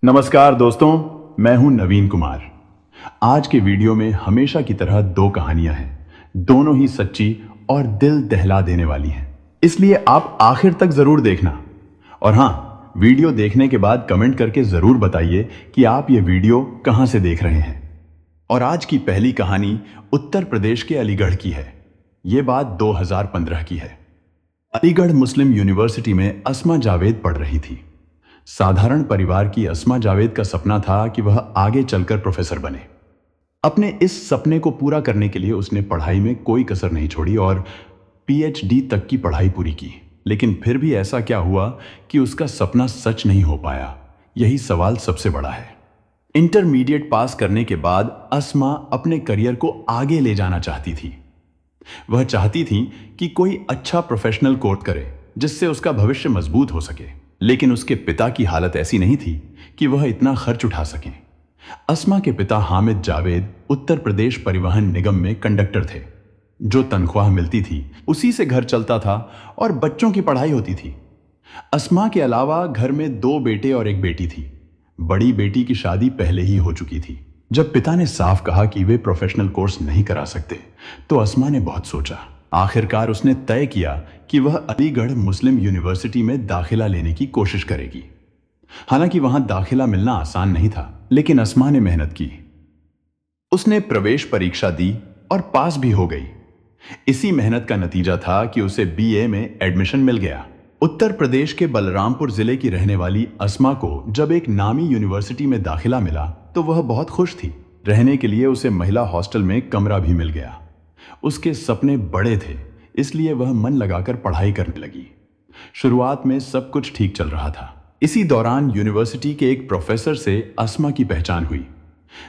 नमस्कार दोस्तों, मैं हूं नवीन कुमार। आज के वीडियो में हमेशा की तरह दो कहानियां हैं, दोनों ही सच्ची और दिल दहला देने वाली हैं। इसलिए आप आखिर तक जरूर देखना। और हाँ, वीडियो देखने के बाद कमेंट करके जरूर बताइए कि आप ये वीडियो कहां से देख रहे हैं। और आज की पहली कहानी उत्तर प्रदेश के अलीगढ़ की है। ये बात 2015 की है। अलीगढ़ मुस्लिम यूनिवर्सिटी में अस्मा जावेद पढ़ रही थी। साधारण परिवार की अस्मा जावेद का सपना था कि वह आगे चलकर प्रोफेसर बने। अपने इस सपने को पूरा करने के लिए उसने पढ़ाई में कोई कसर नहीं छोड़ी और पीएचडी तक की पढ़ाई पूरी की। लेकिन फिर भी ऐसा क्या हुआ कि उसका सपना सच नहीं हो पाया? यही सवाल सबसे बड़ा है। इंटरमीडिएट पास करने के बाद अस्मा अपने करियर को आगे ले जाना चाहती थी। वह चाहती थी कि कोई अच्छा प्रोफेशनल कोर्स करे जिससे उसका भविष्य मजबूत हो सके। लेकिन उसके पिता की हालत ऐसी नहीं थी कि वह इतना खर्च उठा सकें। अस्मा के पिता हामिद जावेद उत्तर प्रदेश परिवहन निगम में कंडक्टर थे। जो तनख्वाह मिलती थी उसी से घर चलता था और बच्चों की पढ़ाई होती थी। अस्मा के अलावा घर में दो बेटे और एक बेटी थी। बड़ी बेटी की शादी पहले ही हो चुकी थी। जब पिता ने साफ कहा कि वे प्रोफेशनल कोर्स नहीं करा सकते तो अस्मा ने बहुत सोचा। आखिरकार उसने तय किया कि वह अलीगढ़ मुस्लिम यूनिवर्सिटी में दाखिला लेने की कोशिश करेगी। हालांकि वहां दाखिला मिलना आसान नहीं था, लेकिन अस्मा ने मेहनत की। उसने प्रवेश परीक्षा दी और पास भी हो गई। इसी मेहनत का नतीजा था कि उसे बीए में एडमिशन मिल गया। उत्तर प्रदेश के बलरामपुर जिले की रहने वाली अस्मा को जब एक नामी यूनिवर्सिटी में दाखिला मिला तो वह बहुत खुश थी। रहने के लिए उसे महिला हॉस्टल में कमरा भी मिल गया। उसके सपने बड़े थे, इसलिए वह मन लगाकर पढ़ाई करने लगी। शुरुआत में सब कुछ ठीक चल रहा था। इसी दौरान यूनिवर्सिटी के एक प्रोफेसर से अस्मा की पहचान हुई।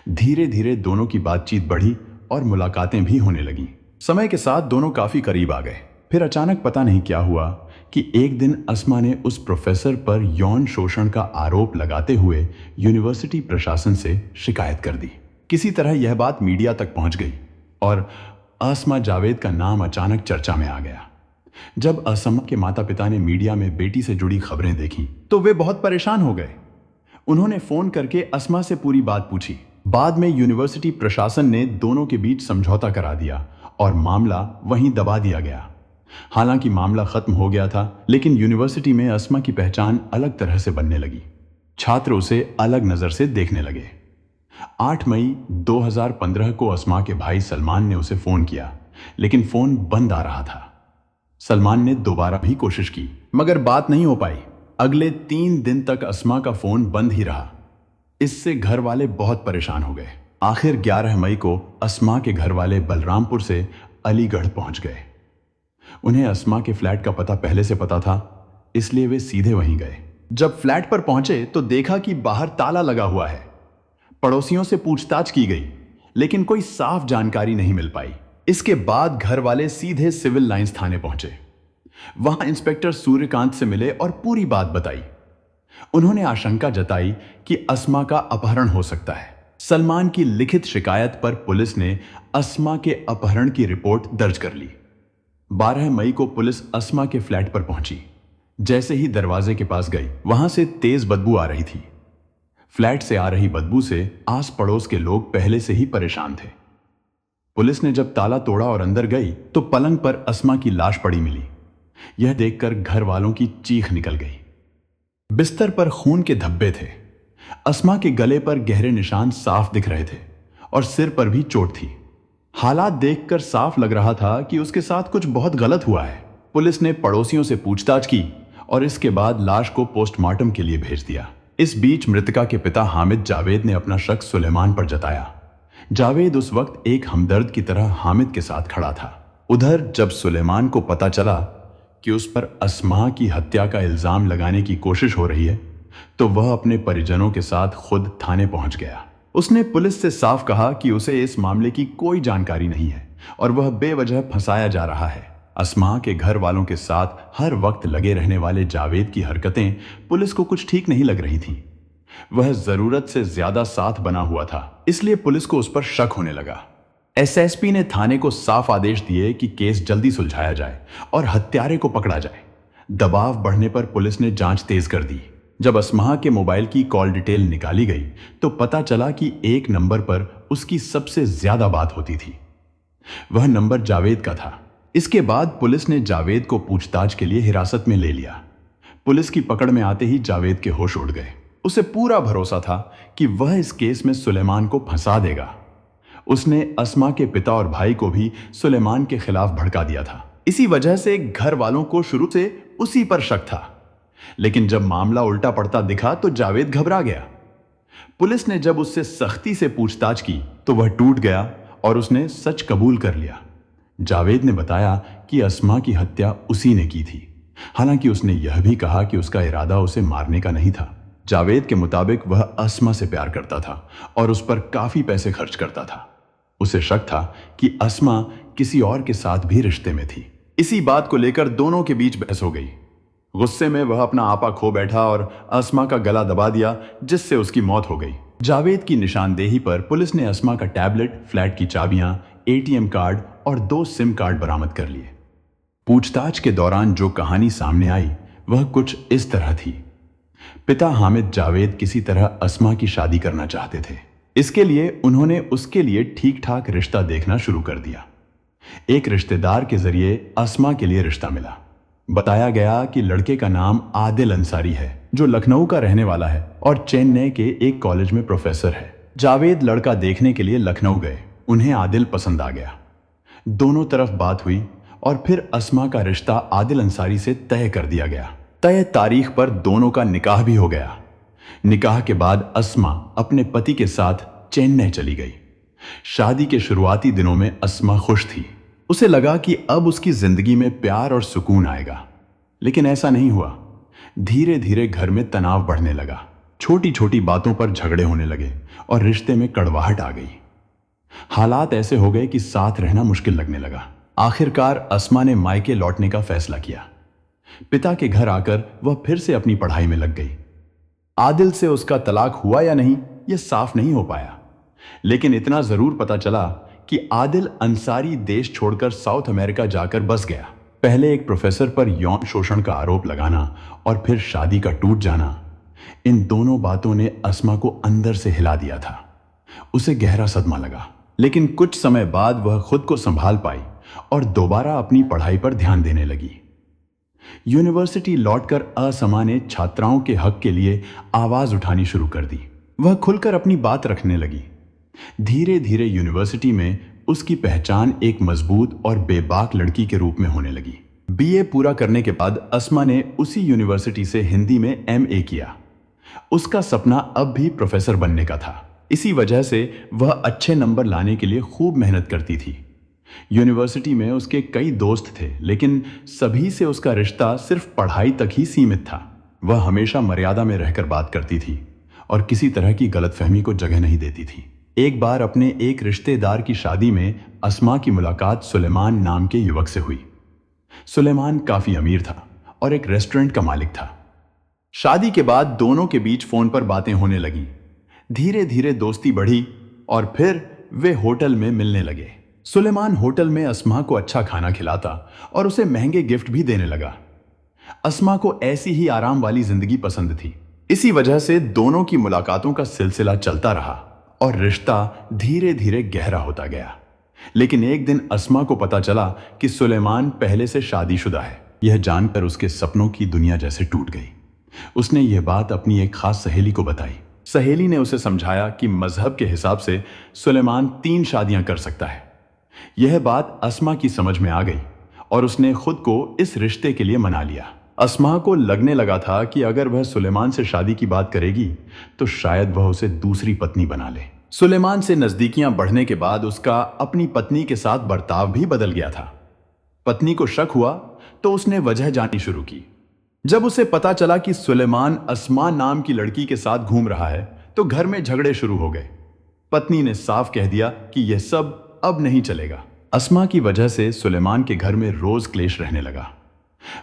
धीरे धीरे दोनों की बातचीत बढ़ी और मुलाकातें भी होने लगी। समय के साथ दोनों काफी करीब आ गए। फिर अचानक पता नहीं क्या हुआ कि एक दिन अस्मा ने उस प्रोफेसर पर यौन शोषण का आरोप लगाते हुए यूनिवर्सिटी प्रशासन से शिकायत कर दी। किसी तरह यह बात मीडिया तक पहुंच गई और अस्मा जावेद का नाम अचानक चर्चा में आ गया। जब अस्मा के माता पिता ने मीडिया में बेटी से जुड़ी खबरें देखी तो वे बहुत परेशान हो गए। उन्होंने फोन करके अस्मा से पूरी बात पूछी। बाद में यूनिवर्सिटी प्रशासन ने दोनों के बीच समझौता करा दिया और मामला वहीं दबा दिया गया। हालांकि मामला खत्म हो गया था, लेकिन यूनिवर्सिटी में अस्मा की पहचान अलग तरह से बनने लगी। छात्र उसे अलग नजर से देखने लगे। 8 मई 2015 को अस्मा के भाई सलमान ने उसे फोन किया, लेकिन फोन बंद आ रहा था। सलमान ने दोबारा भी कोशिश की, मगर बात नहीं हो पाई। अगले 3 दिन तक अस्मा का फोन बंद ही रहा। इससे घर वाले बहुत परेशान हो गए। आखिर 11 मई को अस्मा के घर वाले बलरामपुर से अलीगढ़ पहुंच गए। उन्हें अस्मा के फ्लैट का पता पहले से पता था, इसलिए वे सीधे वहीं गए। जब फ्लैट पर पहुंचे तो देखा कि बाहर ताला लगा हुआ है। पड़ोसियों से पूछताछ की गई, लेकिन कोई साफ जानकारी नहीं मिल पाई। इसके बाद घर वाले सीधे सिविल लाइंस थाने पहुंचे। वहां इंस्पेक्टर सूर्यकांत से मिले और पूरी बात बताई। उन्होंने आशंका जताई कि अस्मा का अपहरण हो सकता है। सलमान की लिखित शिकायत पर पुलिस ने अस्मा के अपहरण की रिपोर्ट दर्ज कर ली। 12 मई को पुलिस अस्मा के फ्लैट पर पहुंची। जैसे ही दरवाजे के पास गई, वहां से तेज बदबू आ रही थी। फ्लैट से आ रही बदबू से आस पड़ोस के लोग पहले से ही परेशान थे। पुलिस ने जब ताला तोड़ा और अंदर गई तो पलंग पर अस्मा की लाश पड़ी मिली। यह देखकर घर वालों की चीख निकल गई। बिस्तर पर खून के धब्बे थे। अस्मा के गले पर गहरे निशान साफ दिख रहे थे और सिर पर भी चोट थी। हालात देखकर साफ लग रहा था कि उसके साथ कुछ बहुत गलत हुआ है। पुलिस ने पड़ोसियों से पूछताछ की और इसके बाद लाश को पोस्टमार्टम के लिए भेज दिया। इस बीच मृतका के पिता हामिद जावेद ने अपना शक सुलेमान पर जताया। जावेद उस वक्त एक हमदर्द की तरह हामिद के साथ खड़ा था। उधर जब सुलेमान को पता चला कि उस पर अस्मा की हत्या का इल्जाम लगाने की कोशिश हो रही है तो वह अपने परिजनों के साथ खुद थाने पहुंच गया। उसने पुलिस से साफ कहा कि उसे इस मामले की कोई जानकारी नहीं है और वह बेवजह फंसाया जा रहा है। अस्मा के घर वालों के साथ हर वक्त लगे रहने वाले जावेद की हरकतें पुलिस को कुछ ठीक नहीं लग रही थीं। वह जरूरत से ज्यादा साथ बना हुआ था, इसलिए पुलिस को उस पर शक होने लगा। एसएसपी ने थाने को साफ आदेश दिए कि केस जल्दी सुलझाया जाए और हत्यारे को पकड़ा जाए। दबाव बढ़ने पर पुलिस ने जांच तेज कर दी। जब अस्मा के मोबाइल की कॉल डिटेल निकाली गई तो पता चला कि एक नंबर पर उसकी सबसे ज्यादा बात होती थी। वह नंबर जावेद का था। इसके बाद पुलिस ने जावेद को पूछताछ के लिए हिरासत में ले लिया। पुलिस की पकड़ में आते ही जावेद के होश उड़ गए। उसे पूरा भरोसा था कि वह इस केस में सुलेमान को फंसा देगा। उसने अस्मा के पिता और भाई को भी सुलेमान के खिलाफ भड़का दिया था। इसी वजह से घर वालों को शुरू से उसी पर शक था। लेकिन जब मामला उल्टा पड़ता दिखा तो जावेद घबरा गया। पुलिस ने जब उससे सख्ती से पूछताछ की तो वह टूट गया और उसने सच कबूल कर लिया। जावेद ने बताया कि अस्मा की हत्या उसी ने की थी। हालांकि उसने यह भी कहा कि उसका इरादा उसे मारने का नहीं था। जावेद के मुताबिक वह अस्मा से प्यार करता था और उस पर काफी पैसे खर्च करता था। उसे शक था कि अस्मा किसी और के साथ भी रिश्ते में थी। इसी बात को लेकर दोनों के बीच बहस हो गई। गुस्से में वह अपना आपा खो बैठा और अस्मा का गला दबा दिया, जिससे उसकी मौत हो गई। जावेद की निशानदेही पर पुलिस ने अस्मा का टैबलेट, फ्लैट की चाबियां, एटीएम कार्ड और 2 सिम कार्ड बरामद कर लिए। पूछताछ के दौरान जो कहानी सामने आई वह कुछ इस तरह थी। पिता हामिद जावेद किसी तरह अस्मा की शादी करना चाहते थे। इसके लिए उन्होंने उसके लिए ठीक ठाक रिश्ता देखना शुरू कर दिया। एक रिश्तेदार के जरिए अस्मा के लिए रिश्ता मिला। बताया गया कि लड़के का नाम आदिल अंसारी है, जो लखनऊ का रहने वाला है और चेन्नई के एक कॉलेज में प्रोफेसर है। जावेद लड़का देखने के लिए लखनऊ गए। उन्हें आदिल पसंद आ गया। दोनों तरफ बात हुई और फिर अस्मा का रिश्ता आदिल अंसारी से तय कर दिया गया। तय तारीख पर दोनों का निकाह भी हो गया। निकाह के बाद अस्मा अपने पति के साथ चेन्नई चली गई। शादी के शुरुआती दिनों में अस्मा खुश थी। उसे लगा कि अब उसकी जिंदगी में प्यार और सुकून आएगा। लेकिन ऐसा नहीं हुआ। धीरे धीरे घर में तनाव बढ़ने लगा। छोटी छोटी बातों पर झगड़े होने लगे और रिश्ते में कड़वाहट आ गई। हालात ऐसे हो गए कि साथ रहना मुश्किल लगने लगा। आखिरकार अस्मा ने मायके लौटने का फैसला किया। पिता के घर आकर वह फिर से अपनी पढ़ाई में लग गई। आदिल से उसका तलाक हुआ या नहीं यह साफ नहीं हो पाया, लेकिन इतना जरूर पता चला कि आदिल अंसारी देश छोड़कर साउथ अमेरिका जाकर बस गया। पहले एक प्रोफेसर पर यौन शोषण का आरोप लगाना और फिर शादी का टूट जाना, इन दोनों बातों ने अस्मा को अंदर से हिला दिया था। उसे गहरा सदमा लगा, लेकिन कुछ समय बाद वह खुद को संभाल पाई और दोबारा अपनी पढ़ाई पर ध्यान देने लगी। यूनिवर्सिटी लौटकर अस्मा ने छात्राओं के हक के लिए आवाज उठानी शुरू कर दी। वह खुलकर अपनी बात रखने लगी। धीरे धीरे यूनिवर्सिटी में उसकी पहचान एक मजबूत और बेबाक लड़की के रूप में होने लगी। बीए पूरा करने के बाद अस्मा ने उसी यूनिवर्सिटी से हिंदी में एमए किया। उसका सपना अब भी प्रोफेसर बनने का था। इसी वजह से वह अच्छे नंबर लाने के लिए खूब मेहनत करती थी। यूनिवर्सिटी में उसके कई दोस्त थे, लेकिन सभी से उसका रिश्ता सिर्फ पढ़ाई तक ही सीमित था। वह हमेशा मर्यादा में रहकर बात करती थी और किसी तरह की गलतफहमी को जगह नहीं देती थी। एक बार अपने एक रिश्तेदार की शादी में अस्मा की मुलाकात सुलेमान नाम के युवक से हुई। सुलेमान काफी अमीर था और एक रेस्टोरेंट का मालिक था। शादी के बाद दोनों के बीच फोन पर बातें होने लगी। धीरे धीरे दोस्ती बढ़ी और फिर वे होटल में मिलने लगे। सुलेमान होटल में अस्मा को अच्छा खाना खिलाता और उसे महंगे गिफ्ट भी देने लगा। अस्मा को ऐसी ही आराम वाली जिंदगी पसंद थी। इसी वजह से दोनों की मुलाकातों का सिलसिला चलता रहा और रिश्ता धीरे धीरे गहरा होता गया। लेकिन एक दिन अस्मा को पता चला कि सुलेमान पहले से शादीशुदा है। यह जानकर उसके सपनों की दुनिया जैसे टूट गई। उसने यह बात अपनी एक खास सहेली को बताई। सहेली ने उसे समझाया कि मजहब के हिसाब से सुलेमान 3 शादियां कर सकता है। यह बात अस्मा की समझ में आ गई और उसने खुद को इस रिश्ते के लिए मना लिया। अस्मा को लगने लगा था कि अगर वह सुलेमान से शादी की बात करेगी तो शायद वह उसे दूसरी पत्नी बना ले। सुलेमान से नजदीकियां बढ़ने के बाद उसका अपनी पत्नी के साथ बर्ताव भी बदल गया था। पत्नी को शक हुआ तो उसने वजह जाननी शुरू की। जब उसे पता चला कि सुलेमान अस्मा नाम की लड़की के साथ घूम रहा है तो घर में झगड़े शुरू हो गए। पत्नी ने साफ कह दिया कि यह सब अब नहीं चलेगा। अस्मा की वजह से सुलेमान के घर में रोज क्लेश रहने लगा।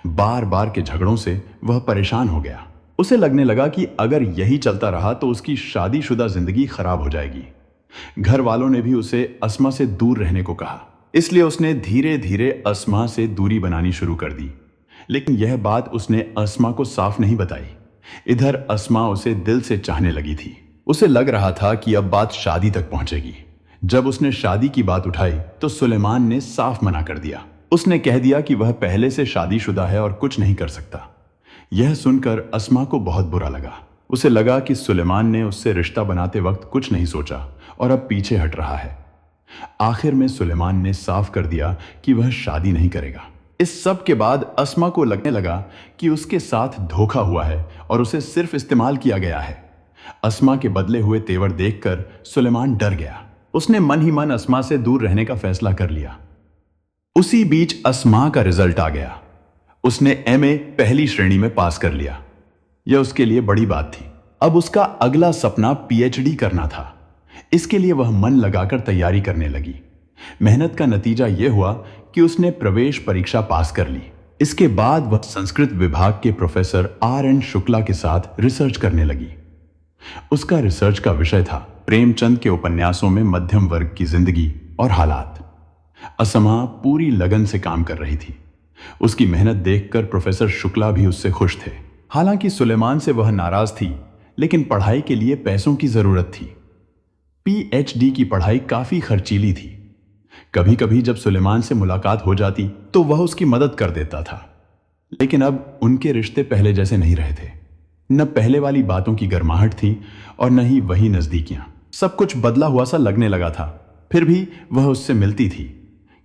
बार बार के झगड़ों से वह परेशान हो गया। उसे लगने लगा कि अगर यही चलता रहा तो उसकी शादीशुदा जिंदगी खराब हो जाएगी। घर वालों ने भी उसे अस्मा से दूर रहने को कहा, इसलिए उसने धीरे धीरे अस्मा से दूरी बनानी शुरू कर दी। लेकिन यह बात उसने अस्मा को साफ नहीं बताई। इधर अस्मा उसे दिल से चाहने लगी थी। उसे लग रहा था कि अब बात शादी तक पहुंचेगी। जब उसने शादी की बात उठाई तो सुलेमान ने साफ मना कर दिया। उसने कह दिया कि वह पहले से शादीशुदा है और कुछ नहीं कर सकता। यह सुनकर अस्मा को बहुत बुरा लगा। उसे लगा कि सुलेमान ने उससे रिश्ता बनाते वक्त कुछ नहीं सोचा और अब पीछे हट रहा है। आखिर में सुलेमान ने साफ कर दिया कि वह शादी नहीं करेगा। इस सब के बाद अस्मा को लगने लगा कि उसके साथ धोखा हुआ है और उसे सिर्फ इस्तेमाल किया गया है। अस्मा के बदले हुए तेवर देखकर सुलेमान डर गया। उसने मन ही मन अस्मा से दूर रहने का फैसला कर लिया। उसी बीच अस्मा का रिजल्ट आ गया। उसने एमए पहली श्रेणी में पास कर लिया। यह उसके लिए बड़ी बात थी। अब उसका अगला सपना पीएचडी करना था। इसके लिए वह मन लगाकर तैयारी करने लगी। मेहनत का नतीजा यह हुआ कि उसने प्रवेश परीक्षा पास कर ली। इसके बाद वह संस्कृत विभाग के प्रोफेसर आर.एन. शुक्ला के साथ रिसर्च करने लगी। उसका रिसर्च का विषय था प्रेमचंद के उपन्यासों में मध्यम वर्ग की जिंदगी और हालात। अस्मा पूरी लगन से काम कर रही थी। उसकी मेहनत देखकर प्रोफेसर शुक्ला भी उससे खुश थे। हालांकि सुलेमान से वह नाराज थी, लेकिन पढ़ाई के लिए पैसों की जरूरत थी। पीएचडी की पढ़ाई काफी खर्चीली थी। कभी कभी जब सुलेमान से मुलाकात हो जाती तो वह उसकी मदद कर देता था। लेकिन अब उनके रिश्ते पहले जैसे नहीं रहे थे। न पहले वाली बातों की गर्माहट थी और न ही वही नजदीकियां। सब कुछ बदला हुआ सा लगने लगा था। फिर भी वह उससे मिलती थी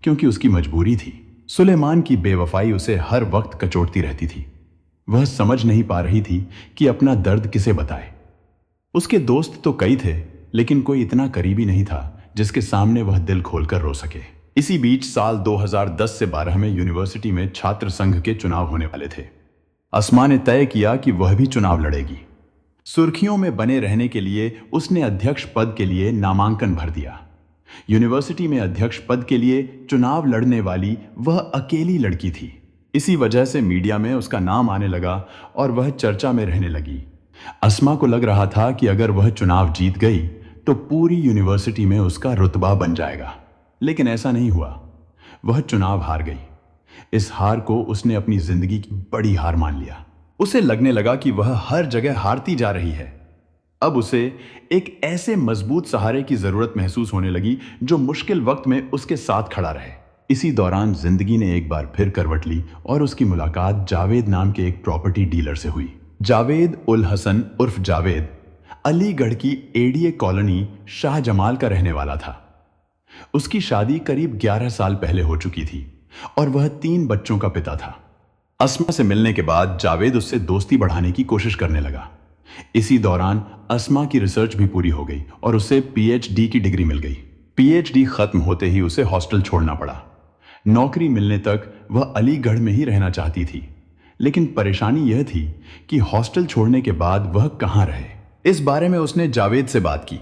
क्योंकि उसकी मजबूरी थी। सुलेमान की बेवफाई उसे हर वक्त कचोटती रहती थी। वह समझ नहीं पा रही थी कि अपना दर्द किसे बताए। उसके दोस्त तो कई थे, लेकिन कोई इतना करीबी नहीं था जिसके सामने वह दिल खोलकर रो सके। इसी बीच साल 2010 से 12 में यूनिवर्सिटी में छात्र संघ के चुनाव होने वाले थे। अस्मा ने तय किया कि वह भी चुनाव लड़ेगी। सुर्खियों में बने रहने के लिए उसने अध्यक्ष पद के लिए नामांकन भर दिया। यूनिवर्सिटी में अध्यक्ष पद के लिए चुनाव लड़ने वाली वह अकेली लड़की थी। इसी वजह से मीडिया में उसका नाम आने लगा और वह चर्चा में रहने लगी। अस्मा को लग रहा था कि अगर वह चुनाव जीत गई तो पूरी यूनिवर्सिटी में उसका रुतबा बन जाएगा, लेकिन ऐसा नहीं हुआ। वह चुनाव हार गई। इस हार को उसने अपनी जिंदगी की बड़ी हार मान लिया। उसे लगने लगा कि वह हर जगह हारती जा रही है। अब उसे एक ऐसे मजबूत सहारे की जरूरत महसूस होने लगी जो मुश्किल वक्त में उसके साथ खड़ा रहे। इसी दौरान जिंदगी ने एक बार फिर करवट ली और उसकी मुलाकात जावेद नाम के एक प्रॉपर्टी डीलर से हुई। जावेद उल हसन उर्फ जावेद अलीगढ़ की एडीए कॉलोनी शाहजमाल का रहने वाला था। उसकी शादी करीब 11 साल पहले हो चुकी थी और वह 3 बच्चों का पिता था। अस्मा से मिलने के बाद जावेद उससे दोस्ती बढ़ाने की कोशिश करने लगा। इसी दौरान अस्मा की रिसर्च भी पूरी हो गई और उसे पीएचडी की डिग्री मिल गई। पीएचडी खत्म होते ही उसे हॉस्टल छोड़ना पड़ा। नौकरी मिलने तक वह अलीगढ़ में ही रहना चाहती थी, लेकिन परेशानी यह थी कि हॉस्टल छोड़ने के बाद वह कहां रहे। इस बारे में उसने जावेद से बात की।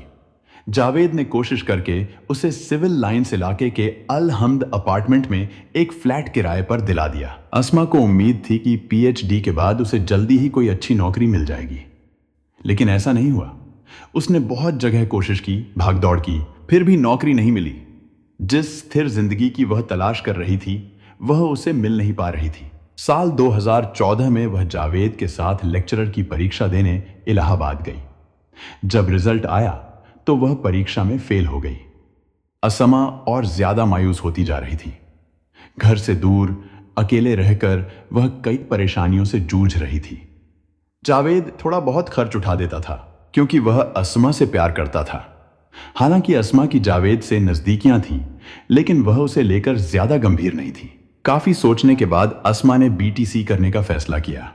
जावेद ने कोशिश करके उसे सिविल लाइन्स इलाके के अल हमद अपार्टमेंट में एक फ्लैट किराए पर दिला दिया। अस्मा को उम्मीद थी कि पीएचडी के बाद उसे जल्दी ही कोई अच्छी नौकरी मिल जाएगी, लेकिन ऐसा नहीं हुआ। उसने बहुत जगह कोशिश की, भागदौड़ की, फिर भी नौकरी नहीं मिली। जिस स्थिर जिंदगी की वह तलाश कर रही थी वह उसे मिल नहीं पा रही थी। साल 2014 में वह जावेद के साथ लेक्चरर की परीक्षा देने इलाहाबाद गई। जब रिजल्ट आया तो वह परीक्षा में फेल हो गई। अस्मा और ज्यादा मायूस होती जा रही थी। घर से दूर अकेले रहकर वह कई परेशानियों से जूझ रही थी। जावेद थोड़ा बहुत खर्च उठा देता था क्योंकि वह अस्मा से प्यार करता था। हालांकि अस्मा की जावेद से नजदीकियां थीं, लेकिन वह उसे लेकर ज्यादा गंभीर नहीं थी। काफी सोचने के बाद अस्मा ने बीटीसी करने का फैसला किया।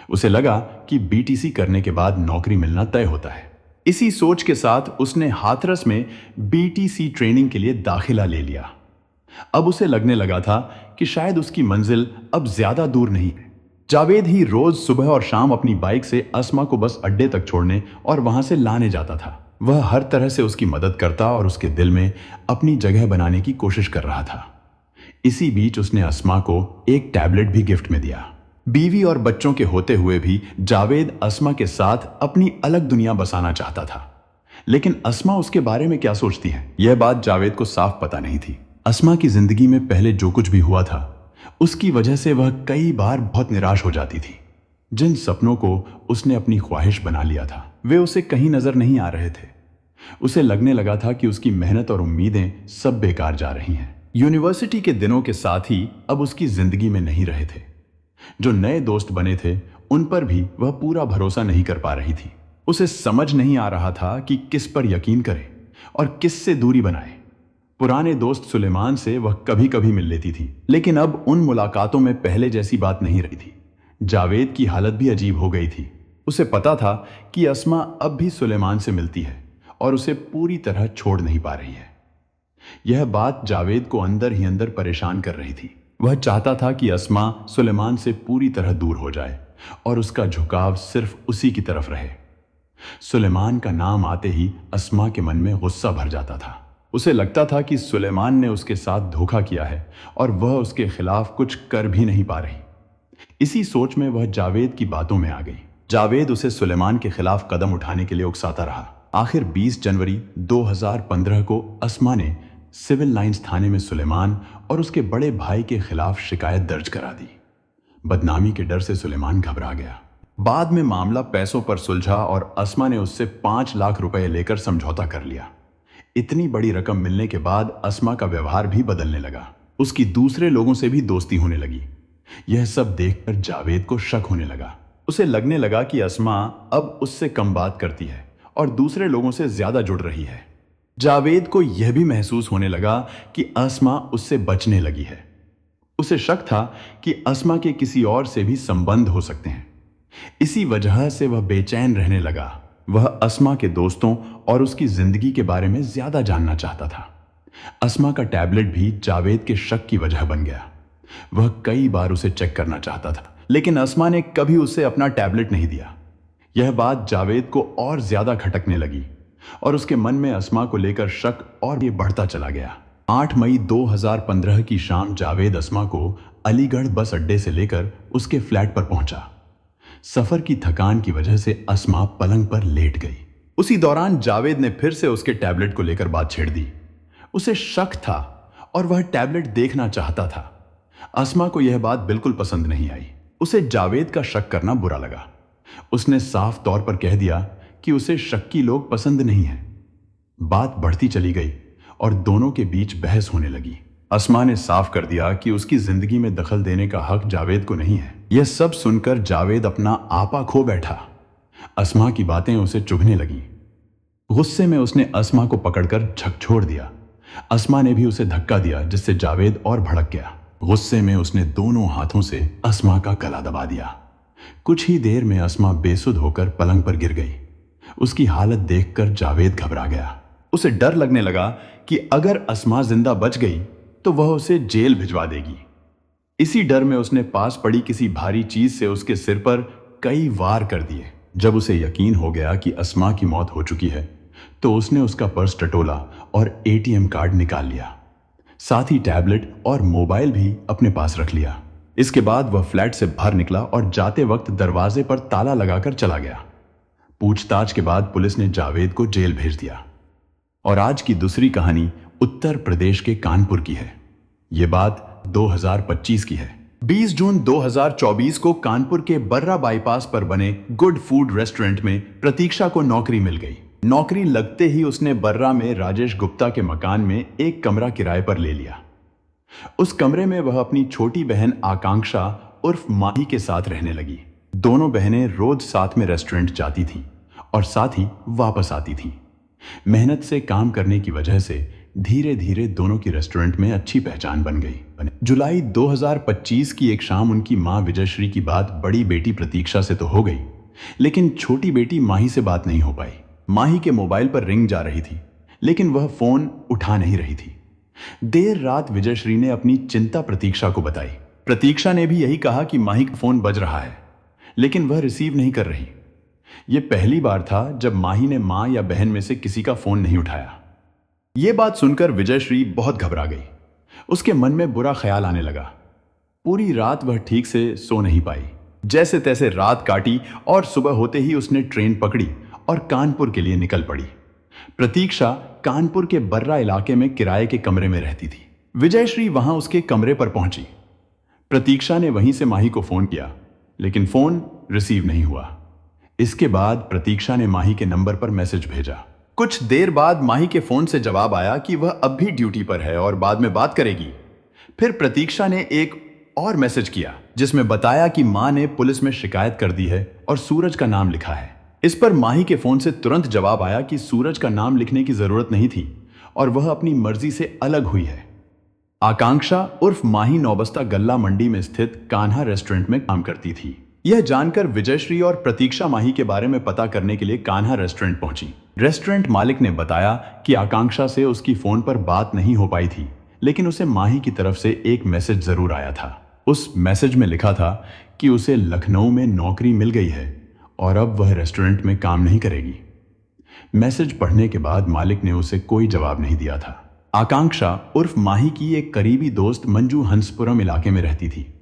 उसे लगा कि बीटीसी करने के बाद नौकरी मिलना तय होता है। इसी सोच के साथ उसने हाथरस में बीटीसी ट्रेनिंग के लिए दाखिला ले लिया। अब उसे लगने लगा था कि शायद उसकी मंजिल अब ज्यादा दूर नहीं है। जावेद ही रोज सुबह और शाम अपनी बाइक से अस्मा को बस अड्डे तक छोड़ने और वहां से लाने जाता था। वह हर तरह से उसकी मदद करता और उसके दिल में अपनी जगह बनाने की कोशिश कर रहा था। इसी बीच उसने अस्मा को एक टैबलेट भी गिफ्ट में दिया। बीवी और बच्चों के होते हुए भी जावेद अस्मा के साथ अपनी अलग दुनिया बसाना चाहता था। लेकिन अस्मा उसके बारे में क्या सोचती है, यह बात जावेद को साफ पता नहीं थी। अस्मा की जिंदगी में पहले जो कुछ भी हुआ था उसकी वजह से वह कई बार बहुत निराश हो जाती थी। जिन सपनों को उसने अपनी ख्वाहिश बना लिया था वे उसे कहीं नजर नहीं आ रहे थे। उसे लगने लगा था कि उसकी मेहनत और उम्मीदें सब बेकार जा रही हैं। यूनिवर्सिटी के दिनों के साथ ही अब उसकी जिंदगी में नहीं रहे थे। जो नए दोस्त बने थे उन पर भी वह पूरा भरोसा नहीं कर पा रही थी। उसे समझ नहीं आ रहा था कि किस पर यकीन करे और किस से दूरी बनाए। पुराने दोस्त सुलेमान से वह कभी कभी मिल लेती थी, लेकिन अब उन मुलाकातों में पहले जैसी बात नहीं रही थी। जावेद की हालत भी अजीब हो गई थी। उसे पता था कि अस्मा अब भी सुलेमान से मिलती है और उसे पूरी तरह छोड़ नहीं पा रही है। यह बात जावेद को अंदर ही अंदर परेशान कर रही थी। वह चाहता था कि अस्मा सुलेमान से पूरी तरह दूर हो जाए और उसका झुकाव सिर्फ उसी की तरफ रहे। सुलेमान का नाम आते ही अस्मा के मन में गुस्सा भर जाता था। उसे लगता था कि सुलेमान ने उसके साथ धोखा किया है और वह उसके खिलाफ कुछ कर भी नहीं पा रही। इसी सोच में वह जावेद की बातों में आ गई। जावेद उसे सुलेमान के खिलाफ कदम उठाने के लिए उकसाता रहा। आखिर 20 जनवरी 2015 को अस्मा ने सिविल लाइंस थाने में सुलेमान और उसके बड़े भाई के खिलाफ शिकायत दर्ज करा दी। बदनामी के डर से सुलेमान घबरा गया। बाद में मामला पैसों पर सुलझा और अस्मा ने उससे 5 लाख रुपए लेकर समझौता कर लिया। इतनी बड़ी रकम मिलने के बाद अस्मा का व्यवहार भी बदलने लगा। उसकी दूसरे लोगों से भी दोस्ती होने लगी। यह सब देखकर जावेद को शक होने लगा। उसे लगने लगा कि अस्मा अब उससे कम बात करती है और दूसरे लोगों से ज्यादा जुड़ रही है। जावेद को यह भी महसूस होने लगा कि अस्मा उससे बचने लगी है। उसे शक था कि अस्मा के किसी और से भी संबंध हो सकते हैं। इसी वजह से वह बेचैन रहने लगा। वह अस्मा के दोस्तों और उसकी जिंदगी के बारे में ज्यादा जानना चाहता था। अस्मा का टैबलेट भी जावेद के शक की वजह बन गया। वह कई बार उसे चेक करना चाहता था, लेकिन अस्मा ने कभी उसे अपना टैबलेट नहीं दिया। यह बात जावेद को और ज्यादा खटकने लगी और उसके मन में अस्मा को लेकर शक और ये बढ़ता चला गया। 8 मई 2015 की शाम जावेद अस्मा को अलीगढ़ बस अड्डे से लेकर उसके फ्लैट पर पहुंचा। सफर की थकान की वजह से अस्मा पलंग पर लेट गई। उसी दौरान जावेद ने फिर से उसके टैबलेट को लेकर बात छेड़ दी। उसे शक था और वह टैबलेट देखना चाहता था। अस्मा को यह बात बिल्कुल पसंद नहीं आई। उसे जावेद का शक करना बुरा लगा। उसने साफ तौर पर कह दिया कि उसे शक्की लोग पसंद नहीं हैं। बात बढ़ती चली गई और दोनों के बीच बहस होने लगी। अस्मा ने साफ कर दिया कि उसकी जिंदगी में दखल देने का हक जावेद को नहीं है। यह सब सुनकर जावेद अपना आपा खो बैठा। अस्मा की बातें उसे चुभने लगी। गुस्से में उसने अस्मा को पकड़कर झकझोर दिया। अस्मा ने भी उसे धक्का दिया, जिससे जावेद और भड़क गया। गुस्से में उसने दोनों हाथों से अस्मा का गला दबा दिया। कुछ ही देर में अस्मा बेसुध होकर पलंग पर गिर गई। उसकी हालत देखकर जावेद घबरा गया। उसे डर लगने लगा कि अगर अस्मा जिंदा बच गई तो वह उसे जेल भिजवा देगी। इसी डर में उसने पास पड़ी किसी भारी चीज से उसके सिर पर कई वार कर दिए। जब उसे यकीन हो गया कि अस्मा की मौत हो चुकी है तो उसने उसका पर्स टटोला और एटीएम कार्ड निकाल लिया। साथ ही टैबलेट और मोबाइल भी अपने पास रख लिया। इसके बाद वह फ्लैट से बाहर निकला और जाते वक्त दरवाजे पर ताला लगाकर चला गया। पूछताछ के बाद पुलिस ने जावेद को जेल भेज दिया। और आज की दूसरी कहानी उत्तर प्रदेश के कानपुर की है। यह बात 2025 की है। 20 जून 2024 को कानपुर के बर्रा बाईपास पर बने गुड फूड रेस्टोरेंट में प्रतीक्षा को नौकरी मिल गई। नौकरी लगते ही उसने बर्रा में राजेश गुप्ता के मकान में एक कमरा किराए पर ले लिया। उस कमरे में वह अपनी छोटी बहन आकांक्षा उर्फ माही के साथ रहने लगी। दोनों बहनें रोज साथ में रेस्टोरेंट जाती थीं और साथ ही वापस आती थीं। मेहनत से काम करने की वजह से धीरे धीरे दोनों की रेस्टोरेंट में अच्छी पहचान बन गई। जुलाई 2025 की एक शाम उनकी मां विजयश्री की बात बड़ी बेटी प्रतीक्षा से तो हो गई, लेकिन छोटी बेटी माही से बात नहीं हो पाई। माही के मोबाइल पर रिंग जा रही थी, लेकिन वह फोन उठा नहीं रही थी। देर रात विजयश्री ने अपनी चिंता प्रतीक्षा को बताई। प्रतीक्षा ने भी यही कहा कि माही का फोन बज रहा है, लेकिन वह रिसीव नहीं कर रही। यह पहली बार था जब माही ने मां या बहन में से किसी का फोन नहीं उठाया। यह बात सुनकर विजयश्री बहुत घबरा गई। उसके मन में बुरा ख्याल आने लगा। पूरी रात वह ठीक से सो नहीं पाई। जैसे तैसे रात काटी और सुबह होते ही उसने ट्रेन पकड़ी और कानपुर के लिए निकल पड़ी। प्रतीक्षा कानपुर के बर्रा इलाके में किराए के कमरे में रहती थी। विजयश्री वहां उसके कमरे पर पहुंची। प्रतीक्षा ने वहीं से माही को फोन किया, लेकिन फोन रिसीव नहीं हुआ। इसके बाद प्रतीक्षा ने माही के नंबर पर मैसेज भेजा। कुछ देर बाद माही के फोन से जवाब आया कि वह अब भी ड्यूटी पर है और बाद में बात करेगी। फिर प्रतीक्षा ने एक और मैसेज किया जिसमें बताया कि मां ने पुलिस में शिकायत कर दी है और सूरज का नाम लिखा है। इस पर माही के फोन से तुरंत जवाब आया कि सूरज का नाम लिखने की जरूरत नहीं थी और वह अपनी मर्जी से अलग हुई है। आकांक्षा उर्फ माही नौबस्ता गल्ला मंडी में स्थित कान्हा रेस्टोरेंट में काम करती थी। यह जानकर विजयश्री और प्रतीक्षा माही के बारे में पता करने के लिए कान्हा रेस्टोरेंट पहुंची। रेस्टोरेंट मालिक ने बताया कि आकांक्षा से उसकी फोन पर बात नहीं हो पाई थी, लेकिन उसे माही की तरफ से एक मैसेज जरूर आया था। उस मैसेज में लिखा था कि उसे लखनऊ में नौकरी मिल गई है और अब वह रेस्टोरेंट में काम नहीं करेगी। मैसेज पढ़ने के बाद मालिक ने उसे कोई जवाब नहीं दिया था। आकांक्षा उर्फ माही की एक करीबी दोस्त मंजू हंसपुरम इलाके में रहती थी।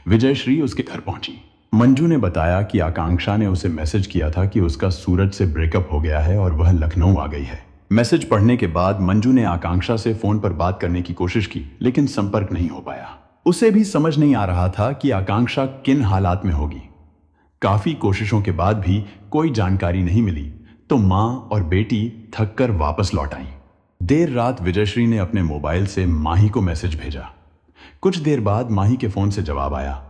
विजयश्री उसके घर पहुंची। मंजू ने बताया कि आकांक्षा ने उसे मैसेज किया था कि उसका सूरज से ब्रेकअप हो गया है और वह लखनऊ आ गई है। मैसेज पढ़ने के बाद मंजू ने आकांक्षा से फोन पर बात करने की कोशिश की, लेकिन संपर्क नहीं हो पाया। उसे भी समझ नहीं आ रहा था कि आकांक्षा किन हालात में होगी। काफी कोशिशों के बाद भी कोई जानकारी नहीं मिली तो मां और बेटी थककर वापस लौट आई। देर रात विजयश्री ने अपने मोबाइल से माही को मैसेज भेजा। कुछ देर बाद माही के फोन से जवाब आया,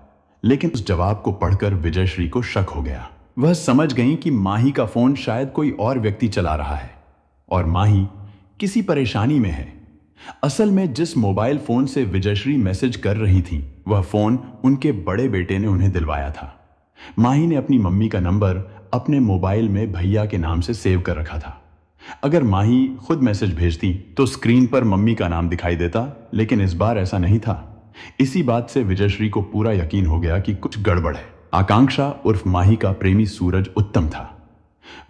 लेकिन उस जवाब को पढ़कर विजयश्री को शक हो गया। वह समझ गई कि माही का फोन शायद कोई और व्यक्ति चला रहा है और माही किसी परेशानी में है। असल में जिस मोबाइल फोन से विजयश्री मैसेज कर रही थी वह फोन उनके बड़े बेटे ने उन्हें दिलवाया था। माही ने अपनी मम्मी का नंबर अपने मोबाइल में भैया के नाम से सेव कर रखा था। अगर माही खुद मैसेज भेजती तो स्क्रीन पर मम्मी का नाम दिखाई देता, लेकिन इस बार ऐसा नहीं था। इसी बात से विजयश्री को पूरा यकीन हो गया कि कुछ गड़बड़ है। आकांक्षा उर्फ माही का प्रेमी सूरज उत्तम था।